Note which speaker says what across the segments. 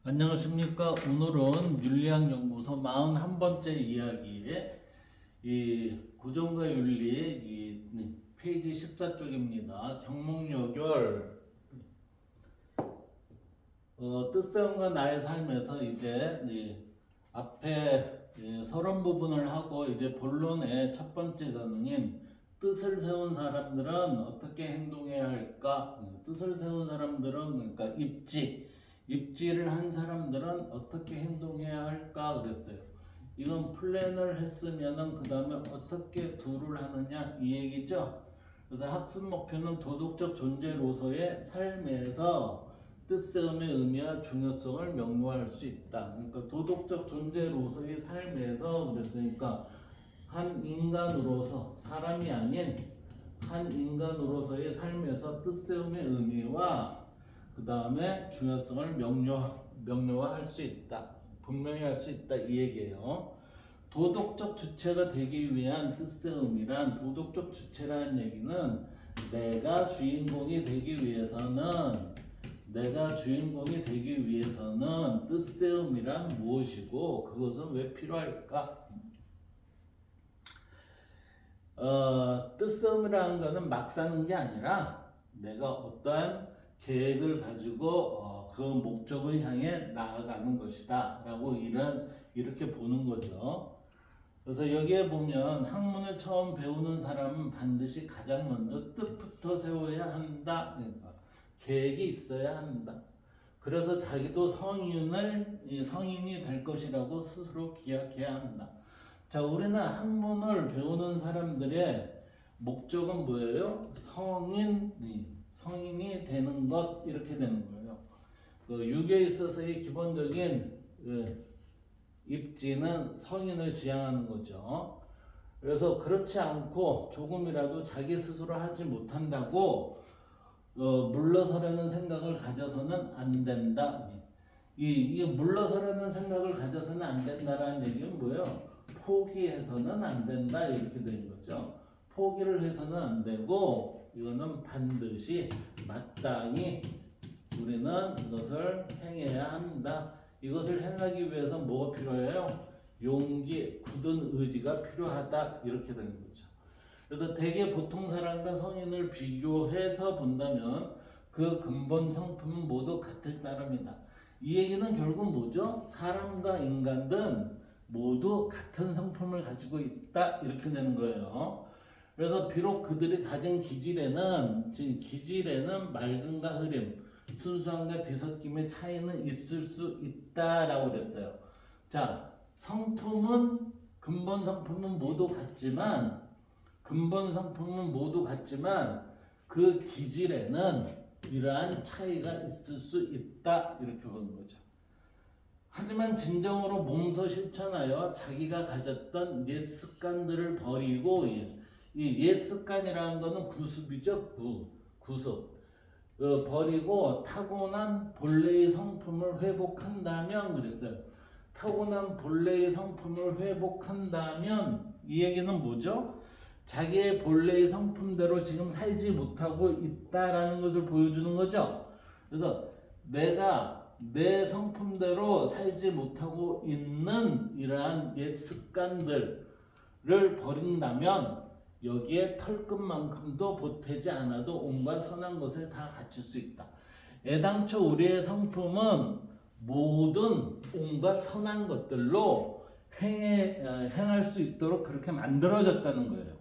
Speaker 1: 안녕하십니까. 오늘은 윤리학연구소 41번째 이야기에 이 고정과 윤리 페이지 14쪽입니다. 경목요결 뜻세움과 나의 삶에서 이제 앞에 서론 부분을 하고 이제 본론의 첫 번째 단원인 뜻을 세운 사람들은 어떻게 행동해야 할까? 뜻을 세운 사람들은 그러니까 입지를 한 사람들은 어떻게 행동해야 할까 그랬어요. 이건 플랜을 했으면은 그 다음에 어떻게 도를 하느냐 이 얘기죠. 그래서 학습 목표는 도덕적 존재로서의 삶에서 뜻세움의 의미와 중요성을 명료할 수 있다. 그러니까 도덕적 존재로서의 삶에서 그랬으니까 한 인간으로서 사람이 아닌 한 인간으로서의 삶에서 뜻세움의 의미와 그 다음에 중요성을 명료화할 수 있다. 분명히 할 수 있다 이 얘기예요. 도덕적 주체가 되기 위한 뜻세움이란 도덕적 주체라는 얘기는 내가 주인공이 되기 위해서는 뜻세움이란 무엇이고 그것은 왜 필요할까? 뜻세움이라는 것은 막 사는 게 아니라 내가 어떠한 계획을 가지고 그 목적을 향해 나아가는 것이다 라고 이렇게 보는 거죠. 그래서 여기에 보면 학문을 처음 배우는 사람은 반드시 가장 먼저 뜻부터 세워야 한다. 그러니까 계획이 있어야 한다. 그래서 자기도 성인이 될 것이라고 스스로 기약해야 한다. 자, 우리는 학문을 배우는 사람들의 목적은 뭐예요? 성인이 되는 것 이렇게 되는 거예요. 그 유교에 있어서의 기본적인 입지는 성인을 지향하는 거죠. 그래서 그렇지 않고 조금이라도 자기 스스로 하지 못한다고 물러서려는 생각을 가져서는 안 된다. 이 물러서려는 생각을 가져서는 안 된다라는 얘기는 뭐예요? 포기해서는 안 된다 이렇게 된 거죠. 포기를 해서는 안 되고 이거는 반드시 마땅히 우리는 이것을 행해야 한다. 이것을 행하기 위해서 뭐가 필요해요? 용기, 굳은 의지가 필요하다 이렇게 되는 거죠. 그래서 대개 보통 사람과 성인을 비교해서 본다면 그 근본 성품은 모두 같을 따릅니다. 이 얘기는 결국 뭐죠? 사람과 인간은 모두 같은 성품을 가지고 있다 이렇게 되는 거예요. 그래서 비록 그들이 가진 기질에는 맑음과 흐림, 순수함과 뒤섞임의 차이는 있을 수 있다라고 그랬어요. 자, 근본 성품은 모두 같지만 그 기질에는 이러한 차이가 있을 수 있다 이렇게 보는 거죠. 하지만 진정으로 몸소 실천하여 자기가 가졌던 옛 습관들을 버리고 이 옛 습관이라는 것은 구습이죠. 구습. 버리고 타고난 본래의 성품을 회복한다면 그랬어요. 타고난 본래의 성품을 회복한다면 이 얘기는 뭐죠? 자기의 본래의 성품대로 지금 살지 못하고 있다라는 것을 보여주는 거죠. 그래서 내가 내 성품대로 살지 못하고 있는 이러한 옛 습관들을 버린다면 여기에 털끝만큼도 보태지 않아도 온갖 선한 것을 다 갖출 수 있다. 애당초 우리의 성품은 모든 온갖 선한 것들로 행할 수 있도록 그렇게 만들어졌다는 거예요.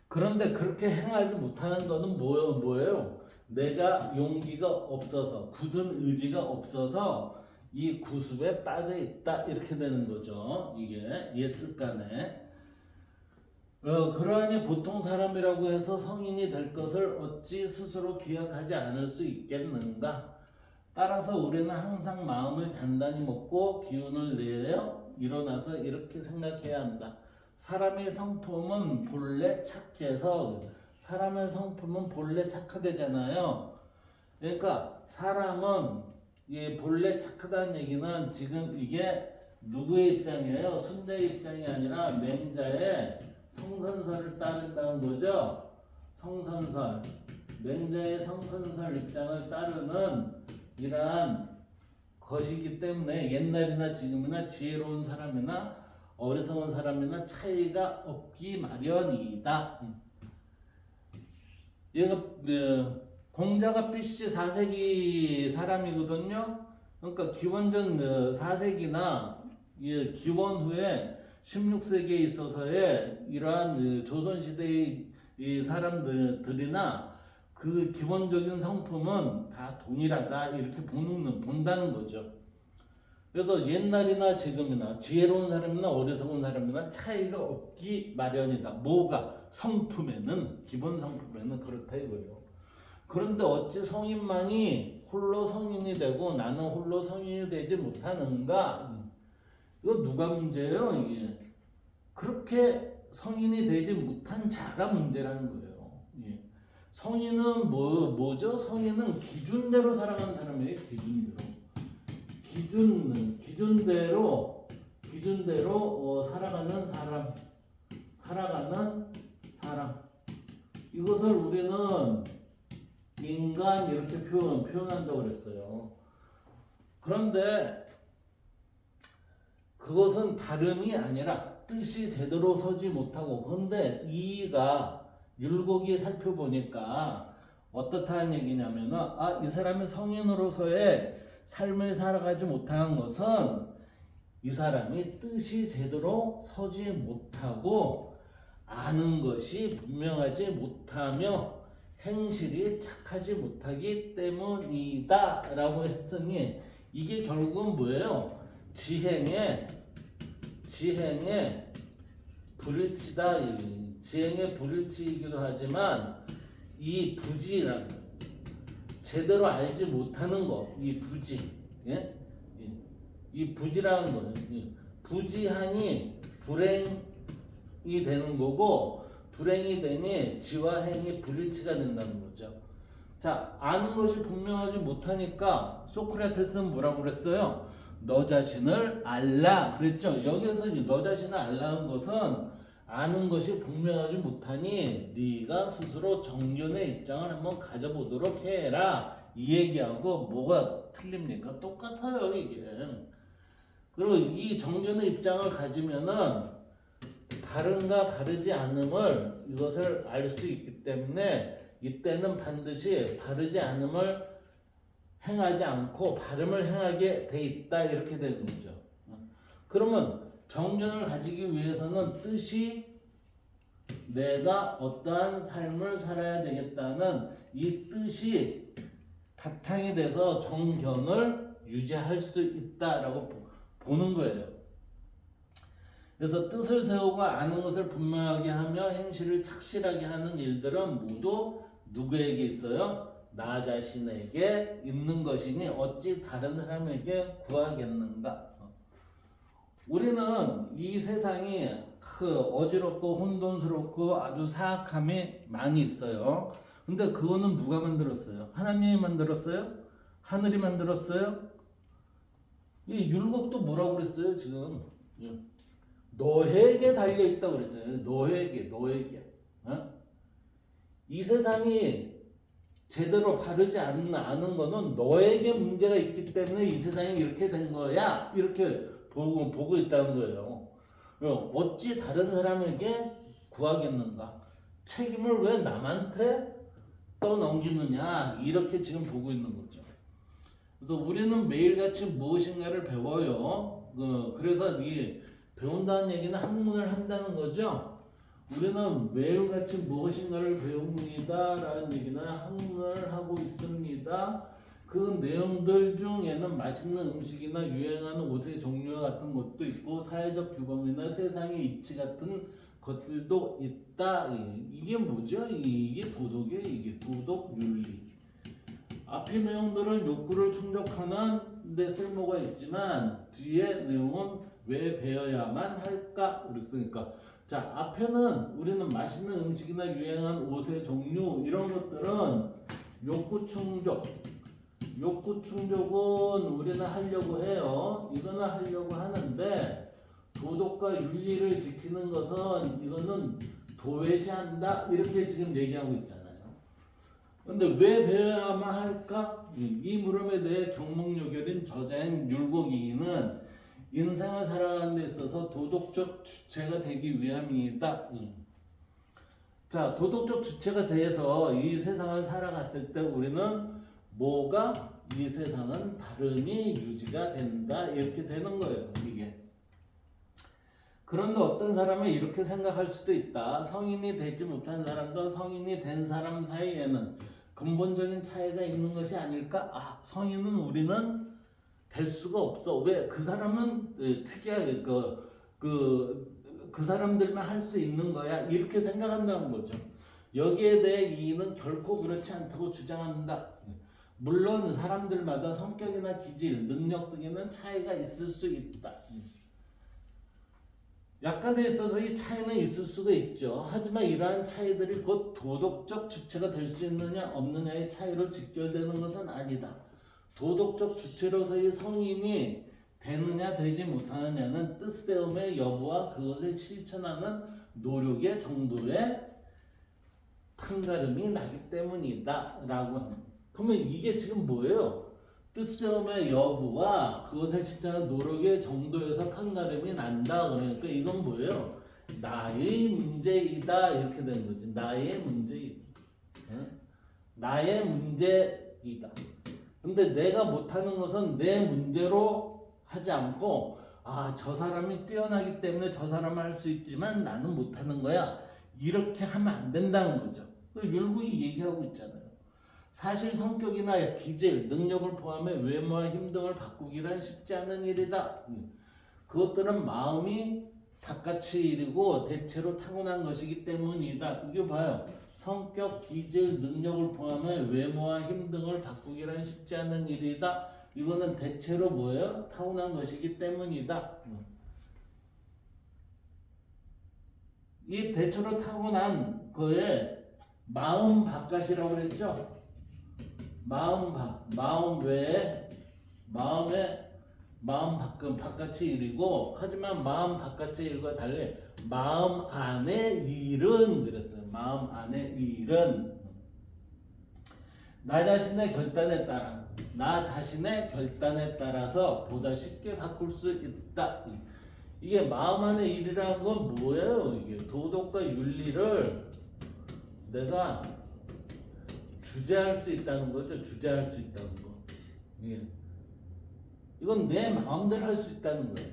Speaker 1: 그런데 그렇게 행하지 못하는 것은 뭐예요? 내가 용기가 없어서 굳은 의지가 없어서 이 구습에 빠져 있다 이렇게 되는 거죠. 이게 옛 습관에. 그러하니 보통 사람이라고 해서 성인이 될 것을 어찌 스스로 기억하지 않을 수 있겠는가? 따라서 우리는 항상 마음을 단단히 먹고 기운을 내어 일어나서 이렇게 생각해야 한다. 사람의 성품은 본래 착하대잖아요. 그러니까 사람은 본래 착하다는 얘기는 지금 이게 누구의 입장이에요? 순자의 입장이 아니라 맹자의 성선설을 따른다는 거죠. 맹자의 성선설 입장을 따르는 이러한 것이기 때문에 옛날이나 지금이나 지혜로운 사람이나 어리석은 사람이나 차이가 없기 마련이다. 얘가 공자가 BC 4세기 사람이거든요. 그러니까 기원전 4세기나 기원 후에 16세기에 있어서의 이러한 조선시대의 이 사람들이나 그 기본적인 성품은 다 동일하다 이렇게 본다는 거죠. 그래서 옛날이나 지금이나 지혜로운 사람이나 어리석은 사람이나 차이가 없기 마련이다. 뭐가? 성품에는, 기본 성품에는 그렇다 이거예요. 그런데 어찌 성인만이 홀로 성인이 되고 나는 홀로 성인이 되지 못하는가? 이거 누가 문제예요? 이게 그렇게 성인이 되지 못한 자가 문제라는 거예요. 예. 성인은 뭐죠? 성인은 기준대로 살아가는 사람이에요. 기준대로 살아가는 사람. 이것을 우리는 인간 이렇게 표현한다고 그랬어요. 그런데 그것은 발음이 아니라 뜻이 제대로 서지 못하고, 그런데 이가 율곡이 살펴보니까 어떻다는 얘기냐면은 이 사람이 성인으로서의 삶을 살아가지 못한 것은 이 사람이 뜻이 제대로 서지 못하고 아는 것이 분명하지 못하며 행실이 착하지 못하기 때문이다 라고 했으니, 이게 결국은 뭐예요? 지행의 불일치다. 지행의 불일치이기도 하지만 이 부지라는 제대로 알지 못하는 것, 이 부지, 예? 이 부지라는 거는 부지하니 불행이 되는 거고, 불행이 되니 지와 행이 불일치가 된다는 거죠. 자, 아는 것이 분명하지 못하니까 소크라테스는 뭐라고 그랬어요? 너 자신을 알라 그랬죠. 여기서 너 자신을 알라는 것은 아는 것이 분명하지 못하니 네가 스스로 정견의 입장을 한번 가져보도록 해라, 이 얘기하고 뭐가 틀립니까? 똑같아요 이게. 그리고 이 정견의 입장을 가지면은 바른가 바르지 않음을 이것을 알 수 있기 때문에 이때는 반드시 바르지 않음을 행하지 않고 바름을 행하게 돼 있다 이렇게 되는 거죠. 그러면 정견을 가지기 위해서는 뜻이 내가 어떠한 삶을 살아야 되겠다는 이 뜻이 바탕이 돼서 정견을 유지할 수 있다라고 보는 거예요. 그래서 뜻을 세우고 아는 것을 분명하게 하며 행실을 착실하게 하는 일들은 모두 누구에게 있어요? 나 자신에게 있는 것이니 어찌 다른 사람에게 구하겠는가? 우리는 이 세상이 어지럽고 혼돈스럽고 아주 사악함이 많이 있어요. 근데 그거는 누가 만들었어요? 하나님이 만들었어요? 하늘이 만들었어요? 이 율곡도 뭐라고 그랬어요 지금? 너에게 달려있다고 그랬잖아요. 너에게. 이 세상이 제대로 바르지 않은 거는 너에게 문제가 있기 때문에 이 세상이 이렇게 된 거야, 이렇게 보고 있다는 거예요. 어찌 다른 사람에게 구하겠는가? 책임을 왜 남한테 떠넘기느냐, 이렇게 지금 보고 있는 거죠. 그래서 우리는 매일같이 무엇인가를 배워요. 그래서 이 배운다는 얘기는 학문을 한다는 거죠. 우리는 매일같이 무엇인가를 배웁니다 라는 얘기는 학문을 하고 있습니다. 그 내용들 중에는 맛있는 음식이나 유행하는 옷의 종류와 같은 것도 있고, 사회적 규범이나 세상의 이치 같은 것들도 있다. 이게 뭐죠? 이게 도덕이에요. 이게 도덕 윤리. 앞의 내용들은 욕구를 충족하는 데 쓸모가 있지만 뒤에 내용은 왜 배워야만 할까 그랬으니까, 자, 앞에는 우리는 맛있는 음식이나 유행한 옷의 종류 이런 것들은 욕구 충족은 우리는 하려고 해요. 이거는 하려고 하는데, 도덕과 윤리를 지키는 것은 이거는 도외시한다 이렇게 지금 얘기하고 있잖아요. 근데 왜 배워야만 할까? 이 물음에 대해 경목요결인 저자인 율곡이인은 인생을 살아가는 데 있어서 도덕적 주체가 되기 위함이다. 자, 도덕적 주체가 돼서 이 세상을 살아갔을 때 우리는 뭐가 이 세상은 바름이 유지가 된다 이렇게 되는 거예요. 이게. 그런데 어떤 사람은 이렇게 생각할 수도 있다. 성인이 되지 못한 사람과 성인이 된 사람 사이에는 근본적인 차이가 있는 것이 아닐까? 아, 성인은 우리는 될 수가 없어. 왜? 그 사람은 특이하게 그 사람들만 할 수 있는 거야. 이렇게 생각한다는 거죠. 여기에 대해 이인은 결코 그렇지 않다고 주장한다. 물론 사람들마다 성격이나 기질, 능력 등에는 차이가 있을 수 있다. 약간에 있어서 이 차이는 있을 수가 있죠. 하지만 이러한 차이들이 곧 도덕적 주체가 될 수 있느냐 없느냐의 차이로 직결되는 것은 아니다. 도덕적 주체로서의 성인이 되느냐 되지 못하느냐는 뜻세움의 여부와 그것을 실천하는 노력의 정도에 판가름이 나기 때문이다 라고 합니다. 그러면 이게 지금 뭐예요? 뜻세움의 여부와 그것을 실천하는 노력의 정도에서 판가름이 난다. 그러니까 이건 뭐예요? 나의 문제이다 이렇게 되는 거지. 나의 문제이다. 나의 문제이다. 근데 내가 못하는 것은 내 문제로 하지 않고 저 사람이 뛰어나기 때문에 저 사람은 할 수 있지만 나는 못하는 거야. 이렇게 하면 안 된다는 거죠. 율곡이 얘기하고 있잖아요. 사실 성격이나 기질, 능력을 포함해 외모와 힘 등을 바꾸기란 쉽지 않은 일이다. 그것들은 마음이 바깥의 일이고 대체로 타고난 것이기 때문이다. 이거 봐요. 성격, 기질, 능력을 포함해 외모와 힘 등을 바꾸기란 쉽지 않은 일이다. 이거는 대체로 뭐예요? 타고난 것이기 때문이다. 이 대체로 타고난 거에 마음 바깥이라고 그랬죠? 마음 외에 마음 바깥의 일이고 하지만 마음 바깥의 일과 달리 마음 안의 일은 그랬어요. 마음 안의 일은 나 자신의 결단에 따라서 보다 쉽게 바꿀 수 있다. 이게 마음 안의 일이라는 건 뭐예요? 이게 도덕과 윤리를 내가 주재할 수 있다는 거죠. 주재할 수 있다는 거. 이건 내 마음대로 할 수 있다는 거예요.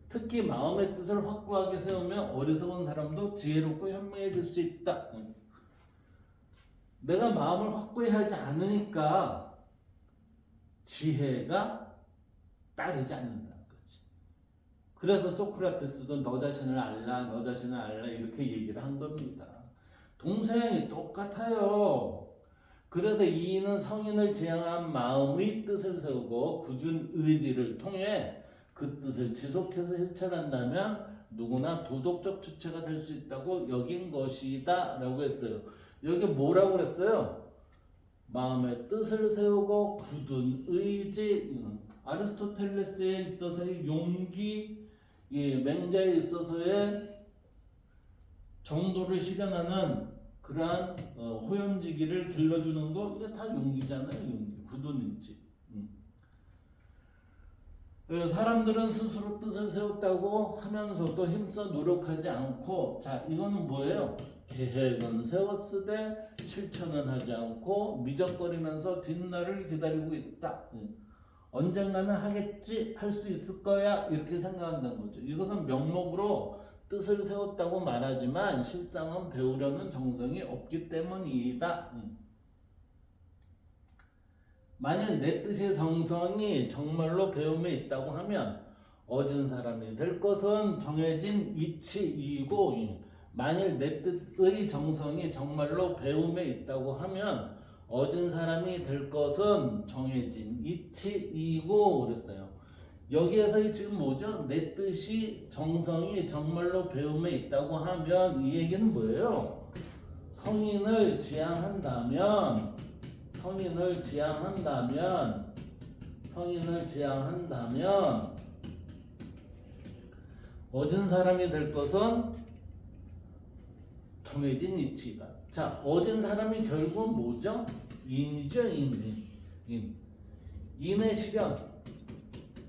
Speaker 1: 특히 마음의 뜻을 확고하게 세우면 어리석은 사람도 지혜롭고 현명해질 수 있다. 내가 마음을 확고히 하지 않으니까 지혜가 따르지 않는다는 거지. 그래서 소크라테스도 너 자신을 알라 이렇게 얘기를 한 겁니다. 동서양이 똑같아요. 그래서 이인은 성인을 지향한 마음의 뜻을 세우고 굳은 의지를 통해 그 뜻을 지속해서 실천한다면 누구나 도덕적 주체가 될 수 있다고 여긴 것이다 라고 했어요. 여기 뭐라고 했어요? 마음의 뜻을 세우고 굳은 의지, 아리스토텔레스에 있어서의 용기, 맹자에 있어서의 정도를 실현하는 그러한 호연지기를 길러주는 거 이게 다 용기잖아요. 용기, 굳은 의지. 사람들은 스스로 뜻을 세웠다고 하면서도 힘써 노력하지 않고 자 이거는 뭐예요? 계획은 세웠으되 실천은 하지 않고 미적거리면서 뒷날을 기다리고 있다. 언젠가는 하겠지, 할 수 있을 거야 이렇게 생각한다는 거죠. 이것은 명목으로 뜻을 세웠다고 말하지만 실상은 배우려는 정성이 없기 때문이다. 만일 내 뜻의 정성이 정말로 배움에 있다고 하면 얻은 사람이 될 것은 정해진 이치이고 만일 내 뜻의 정성이 정말로 배움에 있다고 하면 얻은 사람이 될 것은 정해진 이치이고 그랬어요. 여기에서 지금 뭐죠? 내 뜻이 정성이 정말로 배움에 있다고 하면 이 얘기는 뭐예요? 성인을 지향한다면 얻은 사람이 될 것은 정해진 이치다. 자, 얻은 사람이 결국은 뭐죠? 인이죠, 인. 인의 실현.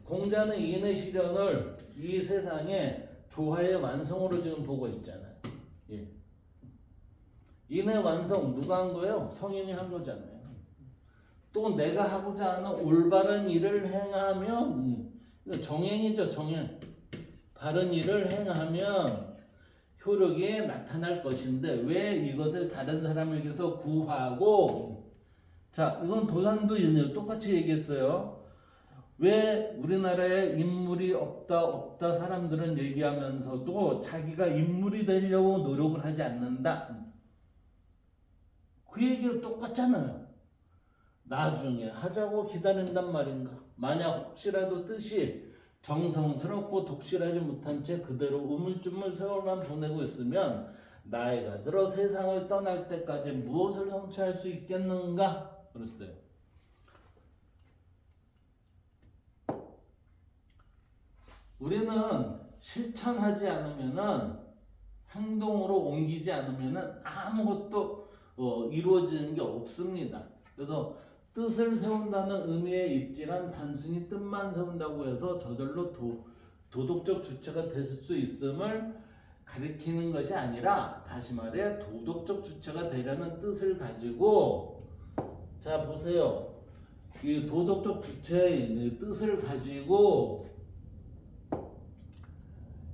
Speaker 1: 공자는 인의 실현을 이 세상에 조화의 완성으로 지금 보고 있잖아요. 예. 인의 완성 누가 한 거예요? 성인이 한 거잖아요. 또 내가 하고자 하는 올바른 일을 행하면 정행이죠, 정행. 바른 일을 행하면 효력이 나타날 것인데 왜 이것을 다른 사람에게서 구하고 자 이건 도산도인이에요. 똑같이 얘기했어요. 왜 우리나라에 인물이 없다 사람들은 얘기하면서도 자기가 인물이 되려고 노력을 하지 않는다. 그 얘기가 똑같잖아요. 나중에 하자고 기다린단 말인가. 만약 혹시라도 뜻이 정성스럽고 독실하지 못한 채 그대로 우물쭈물 세월만 보내고 있으면 나이가 들어 세상을 떠날 때까지 무엇을 성취할 수 있겠는가? 그랬어요. 우리는 실천하지 않으면은 행동으로 옮기지 않으면은 아무것도 이루어지는 게 없습니다. 그래서 뜻을 세운다는 의미의 입지란 단순히 뜻만 세운다고 해서 저절로 도덕적 주체가 될 수 있음을 가리키는 것이 아니라 다시 말해 도덕적 주체가 되려는 뜻을 가지고 자 보세요. 이 도덕적 주체의 뜻을 가지고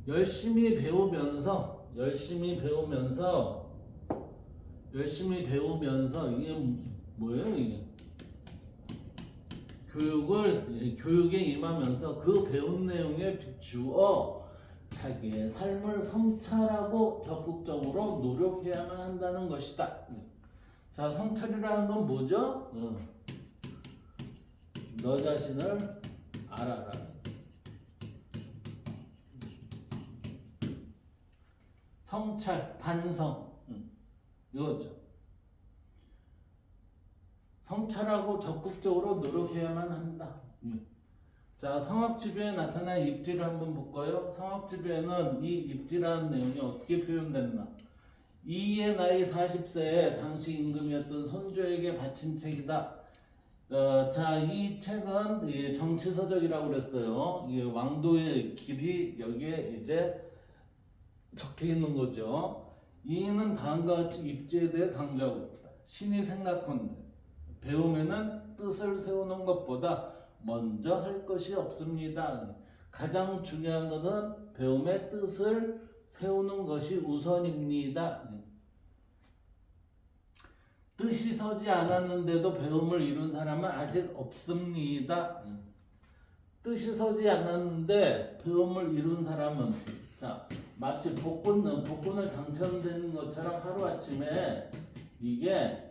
Speaker 1: 열심히 배우면서 이게 뭐예요 이게? 교육에 임하면서 그 배운 내용에 비추어 자기의 삶을 성찰하고 적극적으로 노력해야만 한다는 것이다. 자, 성찰이라는 건 뭐죠? 너 자신을 알아라. 성찰, 반성, 이거죠. 성찰하고 적극적으로 노력해야만 한다. 자, 성악지배에 나타난 입지를 한번 볼까요? 성악지배에는 이 입지라는 내용이 어떻게 표현됐나? 이의 나이 40세에 당시 임금이었던 선조에게 바친 책이다. 자, 이 책은 정치서적이라고 그랬어요. 왕도의 길이 여기에 이제 적혀 있는 거죠. 이는 다음과 같이 입지에 대해 강조하고 있다. 신이 생각한대 배움에는 뜻을 세우는 것보다 먼저 할 것이 없습니다. 가장 중요한 것은 배움의 뜻을 세우는 것이 우선입니다. 뜻이 서지 않았는데도 배움을 이룬 사람은 아직 없습니다. 뜻이 서지 않았는데 배움을 이룬 사람은 자 마치 복권을 당첨된 것처럼 하루아침에 이게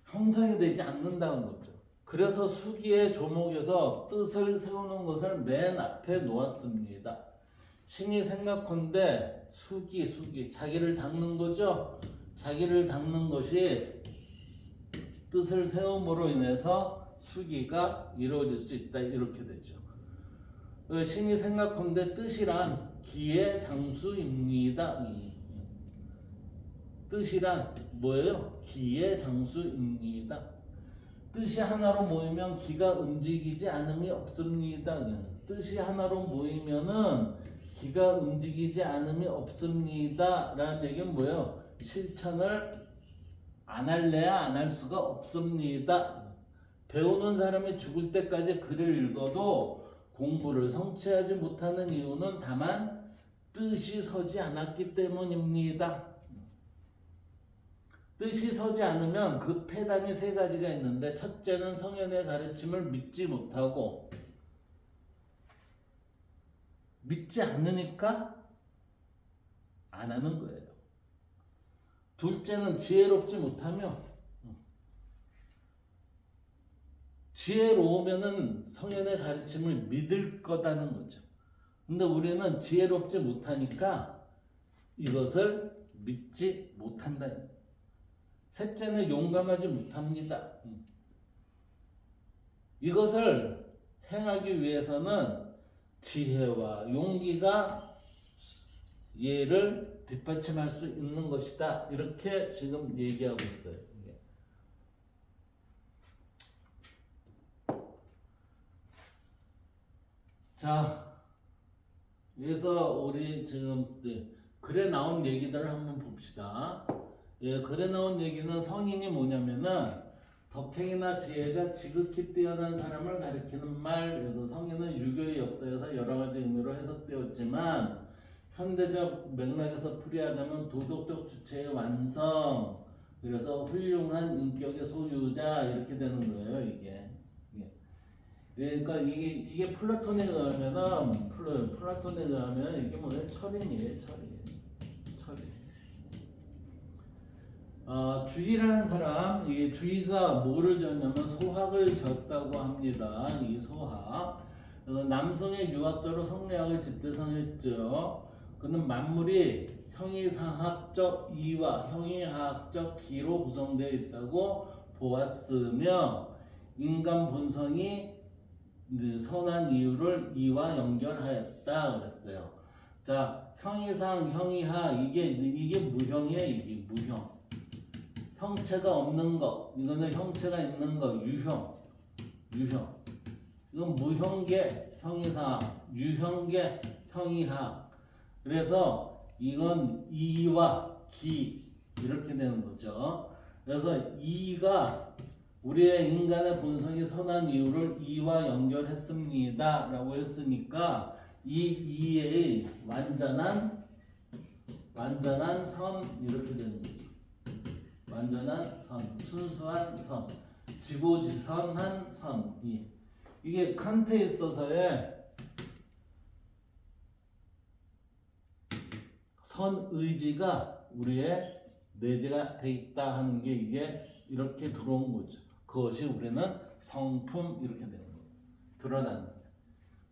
Speaker 1: 형성이 되지 않는다는 거죠. 그래서 수기의 조목에서 뜻을 세우는 것을 맨 앞에 놓았습니다. 신이 생각컨대 수기 자기를 닦는 거죠. 자기를 닦는 것이 뜻을 세움으로 인해서 수기가 이루어질 수 있다 이렇게 되죠. 신이 생각컨대 뜻이란 기의 장수입니다. 뜻이란 뭐예요? 기의 장수입니다. 뜻이 하나로 모이면 기가 움직이지 않음이 없습니다. 뜻이 하나로 모이면은 기가 움직이지 않음이 없습니다. 라는 얘기는 뭐예요? 실천을 안 할래야 안 할 수가 없습니다. 배우는 사람이 죽을 때까지 글을 읽어도 공부를 성취하지 못하는 이유는 다만 뜻이 서지 않았기 때문입니다. 뜻이 서지 않으면 그 폐단이 세 가지가 있는데 첫째는 성현의 가르침을 믿지 못하고 믿지 않으니까 안 하는 거예요. 둘째는 지혜롭지 못하며 지혜로우면은 성현의 가르침을 믿을 거다는 거죠. 근데 우리는 지혜롭지 못하니까 이것을 믿지 못한다. 셋째는 용감하지 못합니다. 이것을 행하기 위해서는 지혜와 용기가 얘를 뒷받침할 수 있는 것이다. 이렇게 지금 얘기하고 있어요. 자, 그래서 우리 지금 글에 나온 얘기들을 한번 봅시다. 예, 글에 나온 얘기는 성인이 뭐냐면은 덕행이나 지혜가 지극히 뛰어난 사람을 가리키는 말. 그래서 성인은 유교의 역사에서 여러 가지 의미로 해석되었지만 현대적 맥락에서 풀이하자면 도덕적 주체의 완성. 그래서 훌륭한 인격의 소유자 이렇게 되는 거예요, 이게. 그러니까 이게 플라톤에 의하면은 플라톤에 의하면 이게 뭐예요? 철인이에요, 철인. 주의라는 사람, 이 주의가 뭐를 졌냐면 소학을 졌다고 합니다. 이 소학. 남성의 유학자로 성리학을 집대성했죠. 그는 만물이 형이상학적 이와 형이하학적 기로 구성되어 있다고 보았으며 인간 본성이 선한 이유를 이와 연결하였다 그랬어요. 자, 형이상, 형이하 이게 무형이에요. 이게 무형. 형체가 없는 거, 이거는 형체가 있는 거, 유형. 이건 무형계, 형이상, 유형계, 형이하. 그래서 이건 이와 기 이렇게 되는 거죠. 그래서 이가 우리의 인간의 본성이 선한 이유를 이와 연결했습니다 라고 했으니까 이 이의 완전한 선 이렇게 되는 거죠. 완전한 선, 순수한 선, 지고지선한 선. 이게 칸트에 있어서의 선의지가 우리의 내재가 돼 있다 하는 게 이게 이렇게 들어온 거죠. 그것이 우리는 성품 이렇게 되는 거예요. 드러나는 거예요.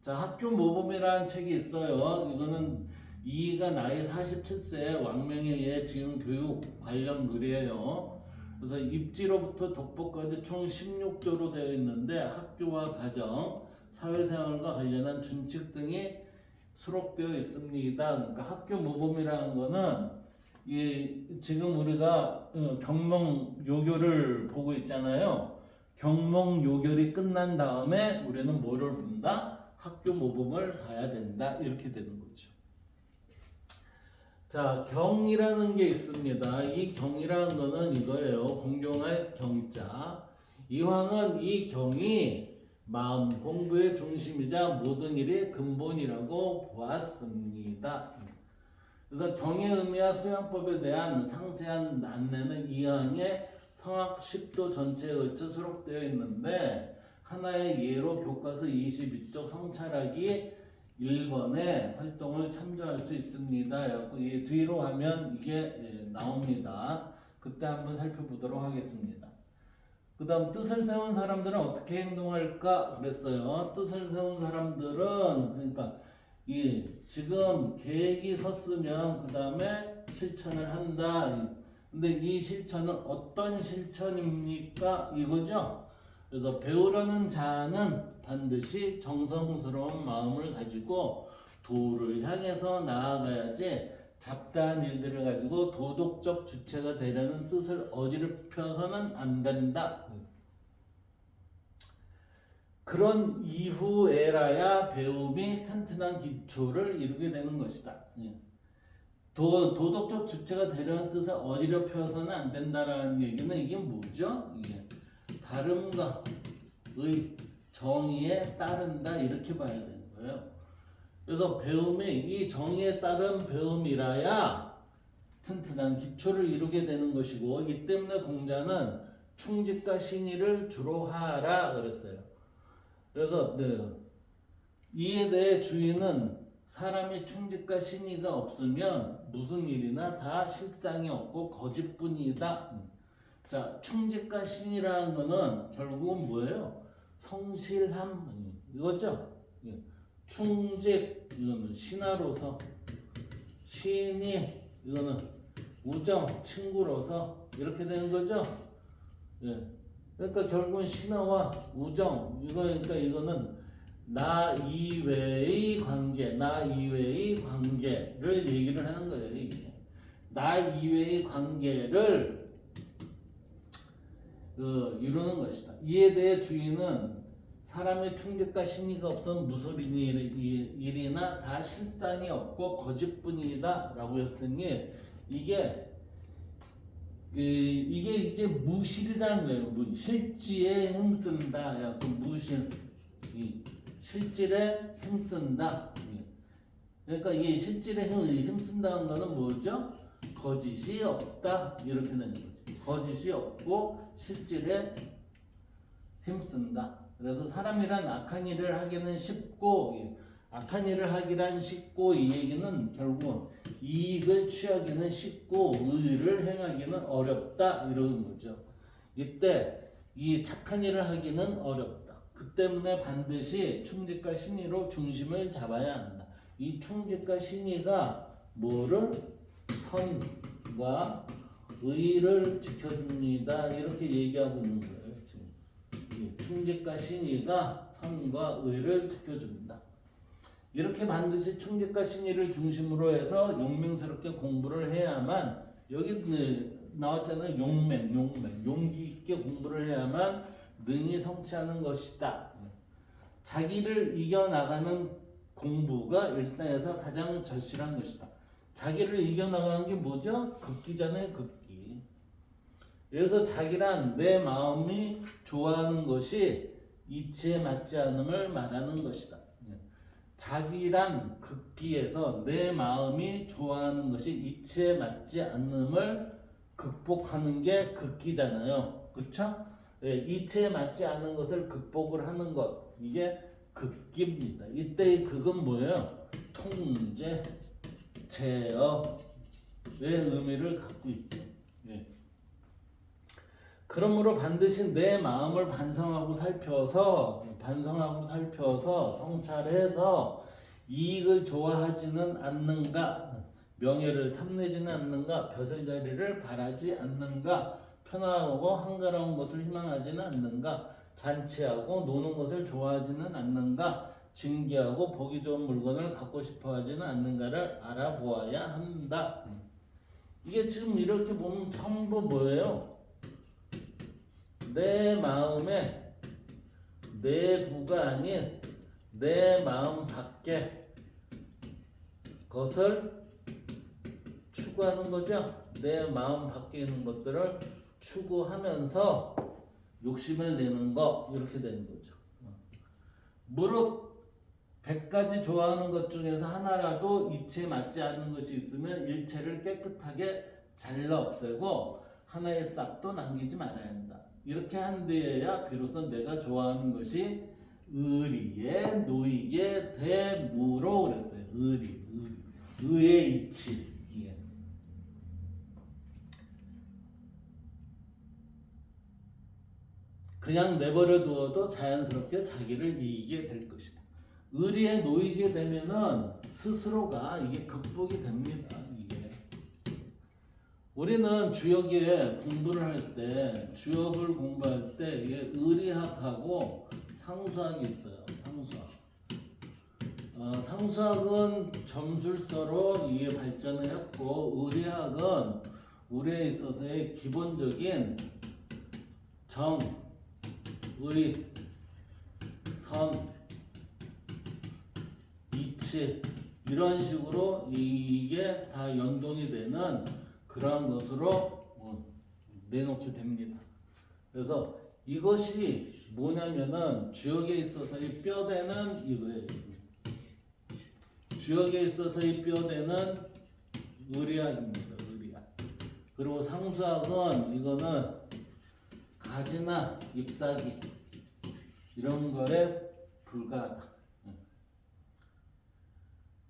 Speaker 1: 자, 학교 모범이라는 책이 있어요. 이거는 이가 나이 47세 왕명에 의해 지은 교육 관련 글이에요. 그래서 입지로부터 독보까지 총 16조로 되어 있는데 학교와 가정, 사회생활과 관련한 준칙 등이 수록되어 있습니다. 그러니까 학교 모범이라는 거는 지금 우리가 경몽 요교를 보고 있잖아요. 경몽 요결이 끝난 다음에 우리는 뭐를 본다? 학교 모범을 봐야 된다. 이렇게 되는 거죠. 자, 경이라는 게 있습니다. 이 경이라는 거는 이거예요. 공경할 경자. 이황은 이 경이 마음 공부의 중심이자 모든 일의 근본이라고 보았습니다. 그래서 경의 의미와 수양법에 대한 상세한 안내는 이항의 성학 10도 전체에 걸쳐 수록되어 있는데 하나의 예로 교과서 22쪽 성찰하기 1번의 활동을 참조할 수 있습니다. 뒤로 가면 이게 나옵니다. 그때 한번 살펴보도록 하겠습니다. 그 다음 뜻을 세운 사람들은 어떻게 행동할까 그랬어요. 뜻을 세운 사람들은 그러니까 지금 계획이 섰으면 그 다음에 실천을 한다. 근데 이 실천은 어떤 실천입니까? 이거죠. 그래서 배우려는 자는 반드시 정성스러운 마음을 가지고 도를 향해서 나아가야지 잡다한 일들을 가지고 도덕적 주체가 되려는 뜻을 어지럽혀서는 안 된다. 그런 이후에라야 배움이 튼튼한 기초를 이루게 되는 것이다. 도덕적 주체가 되려는 뜻을 어지럽혀서는 안 된다라는 얘기는 이게 뭐죠? 이게 발음과 정의에 따른다 이렇게 봐야 되는 거예요. 그래서 배움이 이 정의에 따른 배움이라야 튼튼한 기초를 이루게 되는 것이고 이 때문에 공자는 충직과 신의를 주로 하라 그랬어요. 그래서 이에 대해 주인은 사람이 충직과 신의가 없으면 무슨 일이나 다 실상이 없고 거짓뿐이다. 자, 충직과 신의라는 거는 결국은 뭐예요? 성실함 이거죠. 충직 이거는 신하로서, 신의 이거는 우정 친구로서 이렇게 되는 거죠. 그러니까 결국은 신하와 우정 그러니까 이거는 나 이외의 관계를 얘기를 하는 거예요. 이게. 나 이외의 관계를 이루는 것이다. 이에 대해 주인은 사람의 충격과 신의가 없으면 무슨 일이나 다 실상이 없고 거짓뿐이다 라고 했으니 이게 이제 무실이라는 거예요. 실지에 힘쓴다. 야, 그 무실, 실질에 힘쓴다. 그러니까 이게 실질에 힘쓴다는 거는 뭐죠? 거짓이 없다 이렇게 되는 거죠. 거짓이 없고 실질에 힘쓴다. 그래서 사람이란 악한 일을 하기는 쉽고 악한 일을 하기란 쉽고 이 얘기는 결국 이익을 취하기는 쉽고 의를 행하기는 어렵다 이러는 거죠. 이때 이 착한 일을 하기는 어렵다. 그 때문에 반드시 충직과 신의로 중심을 잡아야 한다. 이 충직과 신의가 뭐를? 선과 의를 지켜줍니다. 이렇게 얘기하고 있는 거예요. 지금 충직과 신의가 선과 의를 지켜줍니다. 이렇게 반드시 충직과 신의를 중심으로 해서 용맹스럽게 공부를 해야만 여기 나왔잖아요. 용기 있게 공부를 해야만 능히 성취하는 것이다. 자기를 이겨나가는 공부가 일상에서 가장 절실한 것이다. 자기를 이겨나가는 게 뭐죠? 극기잖아요. 극기. 그래서 자기란 내 마음이 좋아하는 것이 이치에 맞지 않음을 말하는 것이다. 자기란 극기에서 내 마음이 좋아하는 것이 이치에 맞지 않음을 극복하는 게 극기잖아요. 그쵸? 네, 이치에 맞지 않은 것을 극복을 하는 것, 이게 극기입니다. 이때의 극은 뭐예요? 통제, 제어의 의미를 갖고 있죠. 네. 그러므로 반드시 내 마음을 반성하고 살펴서 성찰해서 이익을 좋아하지는 않는가, 명예를 탐내지는 않는가, 벼슬자리를 바라지 않는가, 편안하고 한가로운 것을 희망하지는 않는가, 잔치하고 노는 것을 좋아하지는 않는가, 진귀하고 보기 좋은 물건을 갖고 싶어 하지는 않는가를 알아보아야 한다. 이게 지금 이렇게 보면 전부 뭐예요? 내 마음의 내부가 아닌 내 마음 밖에 것을 추구하는 거죠. 내 마음 밖에 있는 것들을 추구하면서 욕심을 내는 거 이렇게 되는 거죠. 무릇 100가지 좋아하는 것 중에서 하나라도 이치에 맞지 않는 것이 있으면 일체를 깨끗하게 잘라 없애고 하나의 싹도 남기지 말아야 한다. 이렇게 한 뒤에야 비로소 내가 좋아하는 것이 의리에 놓이게 되므로 그랬어요. 의의 이치. 예. 그냥 내버려 두어도 자연스럽게 자기를 이기게 될 것이다. 의리에 놓이게 되면은 스스로가 이게 극복이 됩니다. 이게 우리는 주역에 공부를 할 때, 주역을 공부할 때 이게 의리학하고 상수학이 있어요. 상수학은 점술서로 이게 발전을 했고, 의리학은 우리에 있어서의 기본적인 정, 의, 선, 이치 이런 식으로 이게 다 연동이 되는 그러한 것으로 내놓게 됩니다. 그래서 이것이 뭐냐면은 주역에 있어서의 뼈대는 이거예요. 주역에 있어서의 뼈대는 의리학입니다. 의리학. 그리고 상수학은 이거는 가지나 잎사귀 이런 거에 불과하다.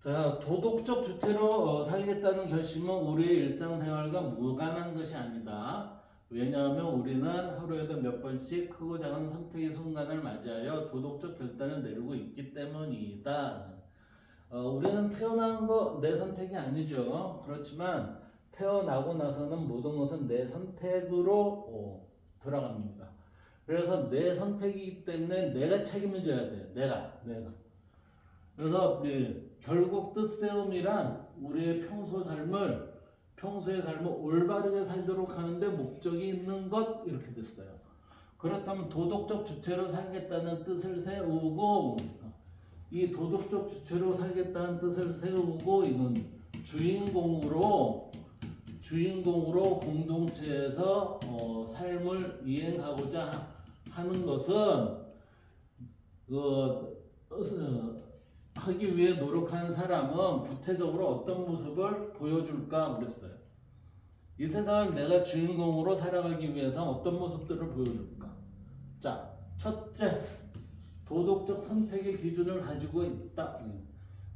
Speaker 1: 자, 도덕적 주체로 살겠다는 결심은 우리의 일상생활과 무관한 것이 아니다. 왜냐하면 우리는 하루에도 몇 번씩 크고 작은 선택의 순간을 맞이하여 도덕적 결단을 내리고 있기 때문이다. 우리는 태어난 거 내 선택이 아니죠. 그렇지만 태어나고 나서는 모든 것은 내 선택으로 들어갑니다. 그래서 내 선택이기 때문에 내가 책임을 져야 돼요. 내가. 그래서 결국 뜻세움이란 우리의 평소의 삶을 올바르게 살도록 하는데 목적이 있는 것 이렇게 됐어요. 그렇다면 도덕적 주체로 살겠다는 뜻을 세우고 이 도덕적 주체로 살겠다는 뜻을 세우고 이건 주인공으로 공동체에서 삶을 이행하고자 하는 것은 하기 위해 노력하는 사람은 구체적으로 어떤 모습을 보여줄까 그랬어요. 이 세상을 내가 주인공으로 살아가기 위해서 어떤 모습들을 보여줄까? 자, 첫째, 도덕적 선택의 기준을 가지고 있다.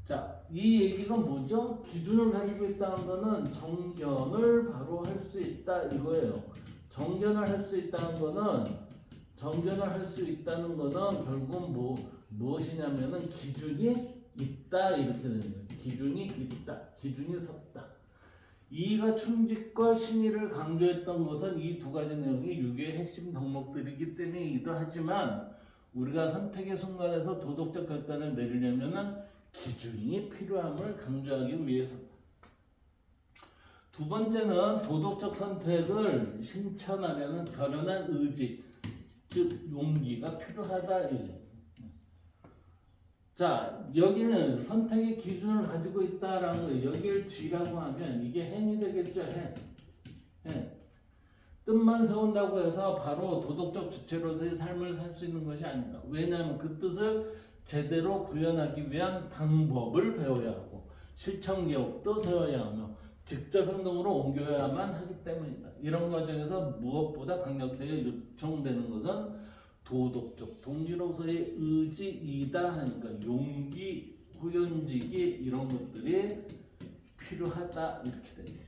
Speaker 1: 자, 이 얘기가 뭐죠? 기준을 가지고 있다는 거는 정견을 바로 할 수 있다 이거예요. 정견을 할 수 있다는 거는 결국 무엇이냐면은 기준이 있다 이렇게 되는 거예요. 기준이 있다, 기준이 섰다. 이의가 충직과 신의를 강조했던 것은 이 두 가지 내용이 유교의 핵심 덕목들이기 때문이기도 하지만 우리가 선택의 순간에서 도덕적 결단을 내리려면은 기준이 필요함을 강조하기 위해서. 두 번째는 도덕적 선택을 실천하려는 결연한 의지, 즉 용기가 필요하다. 자, 여기는 선택의 기준을 가지고 있다라는 거예요. 여기를 쥐라고 하면 이게 행이 되겠죠. 행. 뜻만 세운다고 해서 바로 도덕적 주체로서의 삶을 살 수 있는 것이 아니다. 왜냐하면 그 뜻을 제대로 구현하기 위한 방법을 배워야 하고 실천 계획도 세워야 하며 직접 행동으로 옮겨야만 하기 때문이다. 이런 과정에서 무엇보다 강력하게 요청되는 것은 도덕적 동기로서의 의지이다 하니까 용기, 후연지기 이런 것들이 필요하다 이렇게 됩니다.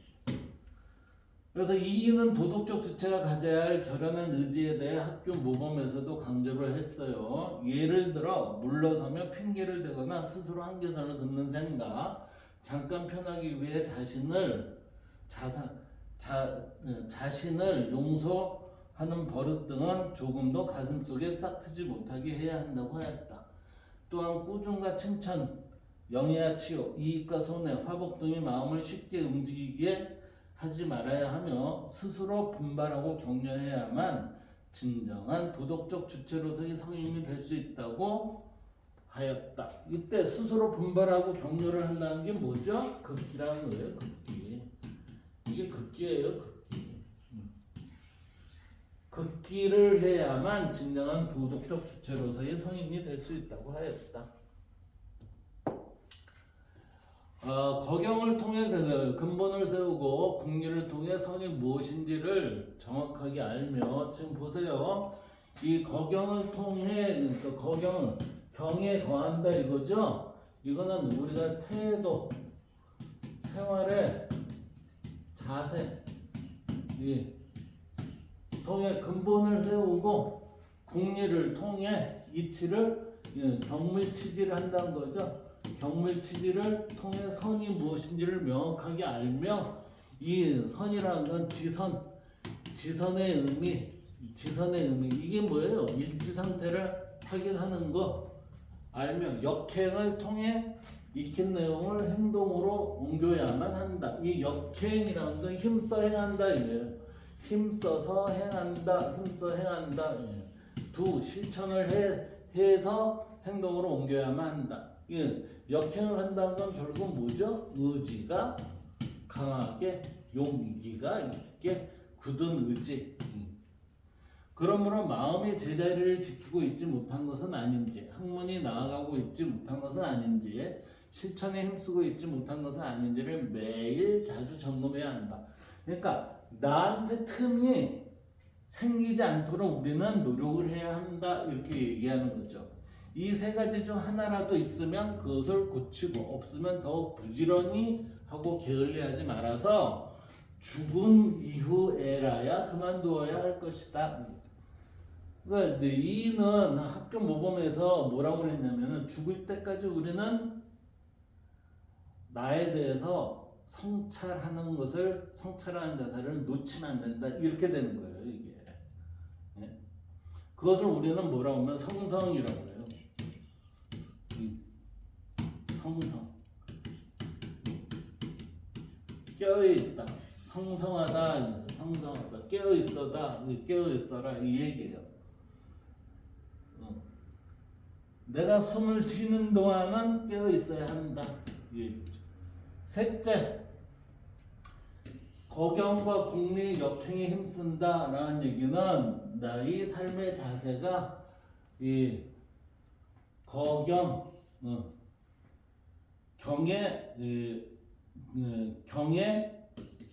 Speaker 1: 그래서 이의는 도덕적 주체가 가져야 할 결연한 의지에 대해 학교 모범에서도 강조를 했어요. 예를 들어 물러서며 핑계를 대거나 스스로 한계선을 긋는 생각, 잠깐 편하기 위해 자신을 용서하는 버릇 등은 조금도 가슴속에 싹트지 못하게 해야 한다고 하였다. 또한 꾸중과 칭찬, 영예와 치욕, 이익과 손해, 화복 등의 마음을 쉽게 움직이게 하지 말아야 하며 스스로 분발하고 격려해야만 진정한 도덕적 주체로서의 성인이 될 수 있다고 하였다. 이때 스스로 분발하고 격려를 한다는 게 뭐죠? 극기라는 거예요. 극기. 이게 극기예요. 극기. 극기를 해야만 진정한 도덕적 주체로서의 성인이 될 수 있다고 하였다. 거경을 통해 그 근본을 세우고 국리를 통해 선이 무엇인지를 정확하게 알며 지금 보세요. 이 거경을 통해 그러니까 경에 거한다 이거죠. 이거는 우리가 태도, 생활의 자세 통해 근본을 세우고 국리를 통해 이치를 경물치지를 한다는 거죠. 경물치지를 통해 선이 무엇인지를 명확하게 알며 이 선이라는 건 지선의 의미 이게 뭐예요? 일지 상태를 확인하는 거 알며 역행을 통해 익힌 내용을 행동으로 옮겨야만 한다. 이 역행이라는 건 힘써 행한다 이거예요. 힘써서 행한다. 두 실천을 해서 행동으로 옮겨야만 한다. 역행을 한다는 건 결국 뭐죠? 의지가 강하게 용기가 있게 굳은 의지. 그러므로 마음이 제자리를 지키고 있지 못한 것은 아닌지, 학문이 나아가고 있지 못한 것은 아닌지, 실천에 힘쓰고 있지 못한 것은 아닌지를 매일 자주 점검해야 한다. 그러니까 나한테 틈이 생기지 않도록 우리는 노력을 해야 한다 이렇게 얘기하는 거죠. 이 세 가지 중 하나라도 있으면 그것을 고치고 없으면 더욱 부지런히 하고 게을리하지 말아서 죽은 이후에라야 그만두어야 할 것이다. 그러니까 이는 학교 모범에서 뭐라고 그랬냐면은 죽을 때까지 우리는 나에 대해서 성찰하는 자세를 놓치면 안 된다 이렇게 되는 거예요 이게. 그것을 우리는 뭐라고 하면 성성이라고 해요. 성성. 깨어있다. 성성하다. 깨어있어라 이 얘기예요. 내가 숨을 쉬는 동안은 깨어 있어야 한다. 이 얘기죠. 셋째, 거경과 궁리 역행에 힘쓴다라는 얘기는 나의 삶의 자세가 이 거경, 경에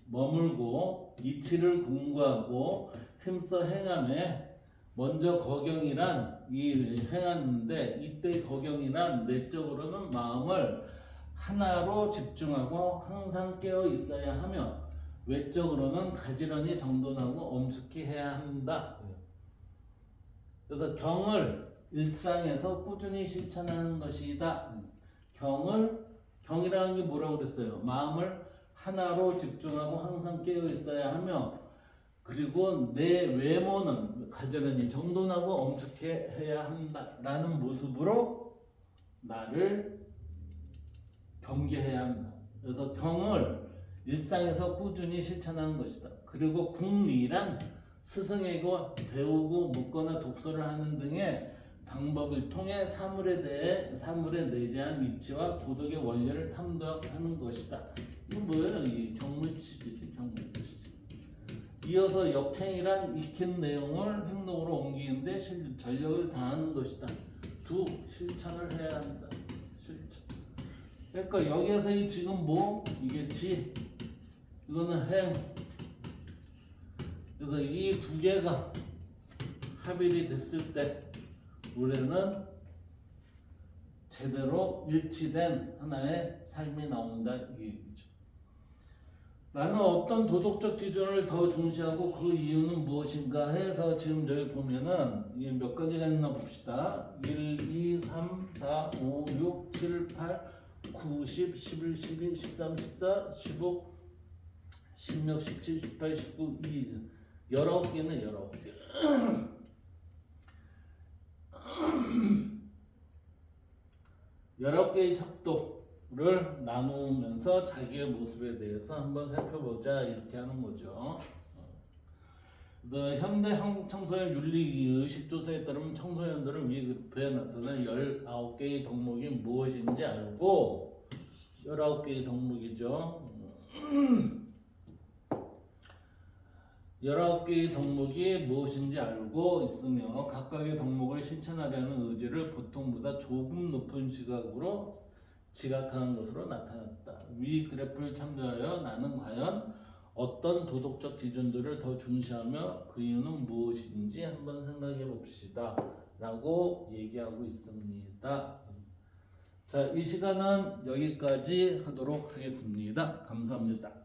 Speaker 1: 머물고 이치를 공부하고 힘써 행함에 먼저 거경이란 이 행하는데 이때 거경이란 내적으로는 마음을 하나로 집중하고 항상 깨어 있어야 하며 외적으로는 가지런히 정돈하고 엄숙히 해야 한다. 그래서 경을 일상에서 꾸준히 실천하는 것이다. 경이라는 게 뭐라고 그랬어요? 마음을 하나로 집중하고 항상 깨어 있어야 하며 그리고 내 외모는 가지런히 정돈하고 엄숙히 해야 한다라는 모습으로 나를 경계해야 한다. 그래서 경을 일상에서 꾸준히 실천하는 것이다. 그리고 궁리란 스승에게 배우고 묻거나 독서를 하는 등의 방법을 통해 사물에 내재한 이치와 도덕의 원리를 탐구하는 것이다. 이거 뭐예요? 이 경무치지, 경무치. 이어서 역행이란 익힌 내용을 행동으로 옮기는데 전력을 다하는 것이다. 실천을 해야 한다. 실천. 그러니까 여기에서 이 지금 이게 지, 이거는 행. 그래서 이 두 개가 합일이 됐을 때 우리는 제대로 일치된 하나의 삶이 나온다 이 얘기죠. 나는 어떤 도덕적 기준을 더 중시하고 그 이유는 무엇인가 해서 지금 여기 보면은 이게 몇 가지가 있나 봅시다. 1, 2, 3, 4, 5, 6, 7, 8, 9, 10, 11, 12, 13, 14, 15, 16, 17, 18, 19, 19개는 19개. 19개의 척도를 나누면서 자기의 모습에 대해서 한번 살펴보자 이렇게 하는 거죠. 현대 한국 청소년 윤리 10조사에 따르면 청소년들은 위 그래프에 나타난 19개의 덕목이 무엇인지 알고 19개의 덕목이죠. 19개의 덕목이 무엇인지 알고 있으며 각각의 덕목을 실천하려는 의지를 보통보다 조금 높은 시각으로 지각하는 것으로 나타났다. 위 그래프를 참조하여 나는 과연 어떤 도덕적 기준들을 더 중시하며 그 이유는 무엇인지 한번 생각해 봅시다 라고 얘기하고 있습니다. 자, 이 시간은 여기까지 하도록 하겠습니다. 감사합니다.